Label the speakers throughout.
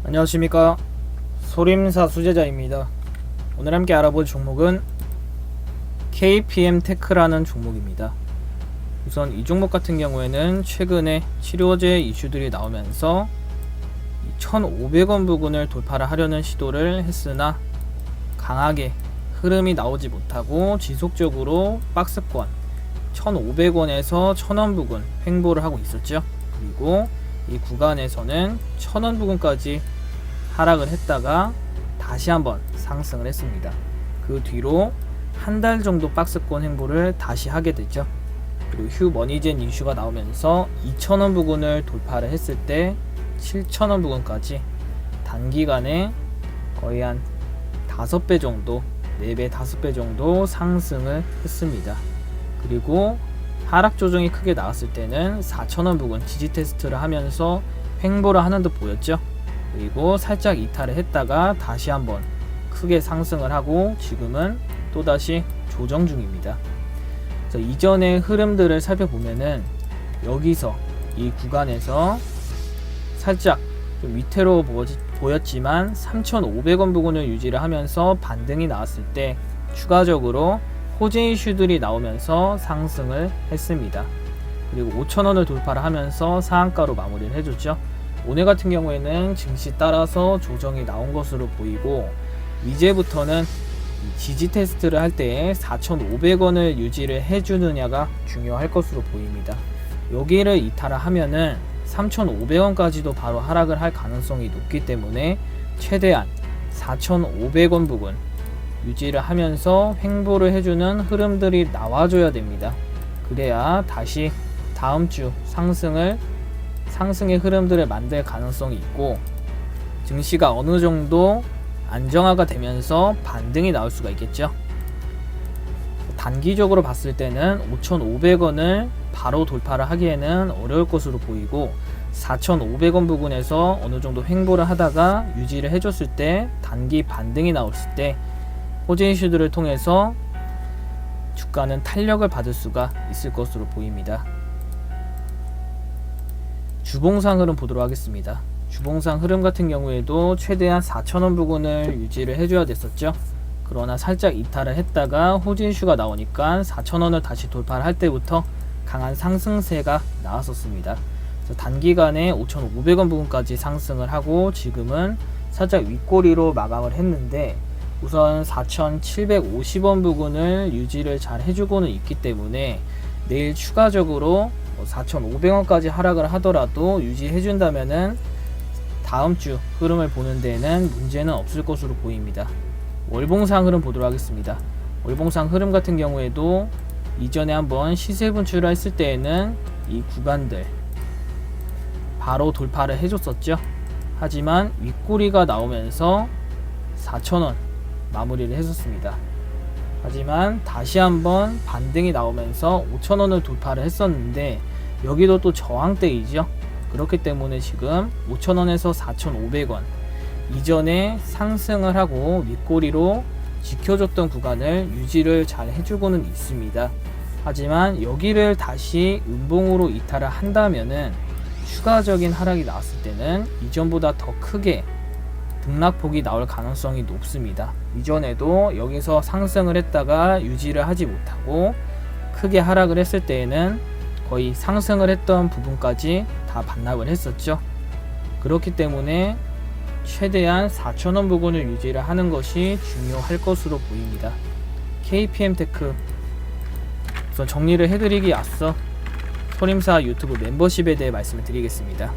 Speaker 1: 안녕하십니까, 소림사 수제자입니다. 오늘 함께 알아볼 종목은 KPM테크라는 종목입니다. 우선 이 종목 같은 경우에는 최근에 치료제 이슈들이 나오면서 1,500원 부근을 돌파를 하려는 시도를 했으나 강하게 흐름이 나오지 못하고 지속적으로 박스권 1,500원에서 1,000원 부근 횡보를 하고 있었죠. 그리고 이 구간에서는 1,000원 부근까지 하락을 했다가 다시 한번 상승을 했습니다. 그 뒤로 한 달 정도 박스권 횡보를 다시 하게 되죠. 그리고 휴머니젠 이슈가 나오면서 2,000원 부근을 돌파를 했을 때 7,000원 부근까지 단기간에 거의 한 5배 정도, 4배, 5배 정도 상승을 했습니다. 그리고 하락 조정이 크게 나왔을 때는 4,000원 부근 지지 테스트를 하면서 횡보를 하는 듯 보였죠. 그리고 살짝 이탈을 했다가 다시 한번 크게 상승을 하고 지금은 또다시 조정 중입니다. 이전의 흐름들을 살펴보면은 여기서 이 구간에서 살짝 좀 위태로워 보였지만 3,500원 부근을 유지를 하면서 반등이 나왔을 때 추가적으로 호재 이슈들이 나오면서 상승을 했습니다. 그리고 5,000원을 돌파를 하면서 상한가로 마무리를 해줬죠. 오늘 같은 경우에는 증시 따라서 조정이 나온 것으로 보이고, 이제부터는 지지 테스트를 할 때 4,500원을 유지를 해주느냐가 중요할 것으로 보입니다. 여기를 이탈을 하면은 3,500원까지도 바로 하락을 할 가능성이 높기 때문에 최대한 4,500원 부근 유지를 하면서 횡보를 해주는 흐름들이 나와줘야 됩니다. 그래야 다시 다음주 상승의 흐름들을 만들 가능성이 있고, 증시가 어느 정도 안정화가 되면서 반등이 나올 수가 있겠죠. 단기적으로 봤을 때는 5,500원을 바로 돌파를 하기에는 어려울 것으로 보이고, 4,500원 부근에서 어느 정도 횡보를 하다가 유지를 해줬을 때 단기 반등이 나왔을 때 호재 이슈들을 통해서 주가는 탄력을 받을 수가 있을 것으로 보입니다. 주봉상 흐름 보도록 하겠습니다. 주봉상 흐름 같은 경우에도 최대한 4,000원 부근을 유지를 해줘야 됐었죠. 그러나 살짝 이탈을 했다가 호재 이슈가 나오니까 4,000원을 다시 돌파를 할 때부터 강한 상승세가 나왔었습니다. 단기간에 5,500원 부근까지 상승을 하고 지금은 살짝 윗꼬리로 마감을 했는데, 우선 4,750원 부근을 유지를 잘 해주고는 있기 때문에 내일 추가적으로 4,500원까지 하락을 하더라도 유지해준다면은 다음주 흐름을 보는 데에는 문제는 없을 것으로 보입니다. 월봉상 흐름 보도록 하겠습니다. 월봉상 흐름 같은 경우에도 이전에 한번 시세 분출을 했을 때에는 이 구간들 바로 돌파를 해줬었죠. 하지만 윗꼬리가 나오면서 4,000원 마무리를 했었습니다. 하지만 다시 한번 반등이 나오면서 5,000원을 돌파를 했었는데 여기도 또 저항대이죠. 그렇기 때문에 지금 5,000원에서 4,500원 이전에 상승을 하고 윗꼬리로 지켜줬던 구간을 유지를 잘 해주고는 있습니다. 하지만 여기를 다시 음봉으로 이탈을 한다면은 추가적인 하락이 나왔을 때는 이전보다 더 크게 등락폭이 나올 가능성이 높습니다. 이전에도 여기서 상승을 했다가 유지를 하지 못하고 크게 하락을 했을 때에는 거의 상승을 했던 부분까지 다 반납을 했었죠. 그렇기 때문에 최대한 4,000원 부근을 유지를 하는 것이 중요할 것으로 보입니다. KPM테크 우선 정리를 해드리기 앞서 소림사 유튜브 멤버십에 대해 말씀을 드리겠습니다.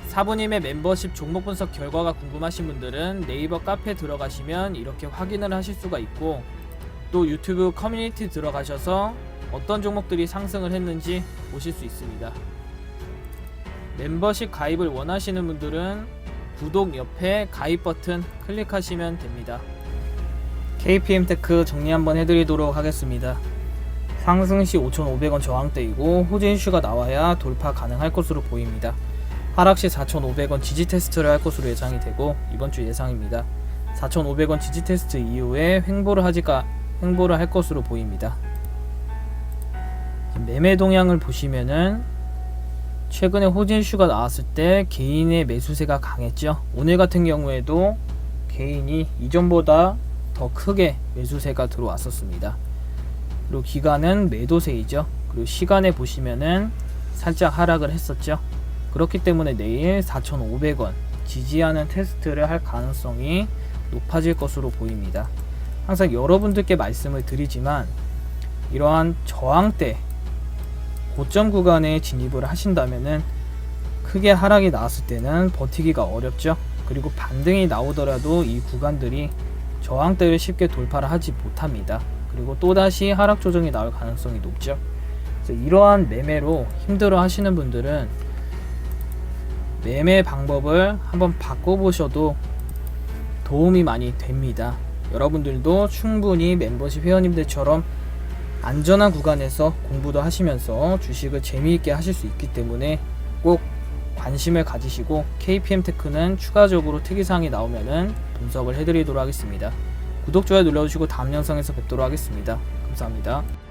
Speaker 1: 사부님의 멤버십 종목 분석 결과가 궁금하신 분들은 네이버 카페 들어가시면 이렇게 확인을 하실 수가 있고, 또 유튜브 커뮤니티 들어가셔서 어떤 종목들이 상승을 했는지 보실 수 있습니다. 멤버십 가입을 원하시는 분들은 구독 옆에 가입 버튼 클릭하시면 됩니다. KPM테크 정리 한번 해드리도록 하겠습니다. 상승시 5,500원 저항대이고 호재 이슈가 나와야 돌파 가능할 것으로 보입니다. 하락시 4,500원 지지 테스트를 할 것으로 예상이 되고 이번주 예상입니다. 4,500원 지지 테스트 이후에 횡보를 할 것으로 보입니다. 매매 동향을 보시면은 최근에 호진 이슈가 나왔을 때 개인의 매수세가 강했죠. 오늘 같은 경우에도 개인이 이전보다 더 크게 매수세가 들어왔었습니다. 그리고 기간은 매도세이죠. 그리고 시간에 보시면은 살짝 하락을 했었죠. 그렇기 때문에 내일 4,500원 지지하는 테스트를 할 가능성이 높아질 것으로 보입니다. 항상 여러분들께 말씀을 드리지만 이러한 저항대 고점 구간에 진입을 하신다면은 크게 하락이 나왔을 때는 버티기가 어렵죠. 그리고 반등이 나오더라도 이 구간들이 저항대를 쉽게 돌파를 하지 못합니다. 그리고 또다시 하락 조정이 나올 가능성이 높죠. 그래서 이러한 매매로 힘들어 하시는 분들은 매매 방법을 한번 바꿔보셔도 도움이 많이 됩니다. 여러분들도 충분히 멤버십 회원님들처럼 안전한 구간에서 공부도 하시면서 주식을 재미있게 하실 수 있기 때문에 꼭 관심을 가지시고 KPM테크는 추가적으로 특이사항이 나오면은 분석을 해드리도록 하겠습니다. 구독, 좋아요 눌러주시고 다음 영상에서 뵙도록 하겠습니다. 감사합니다.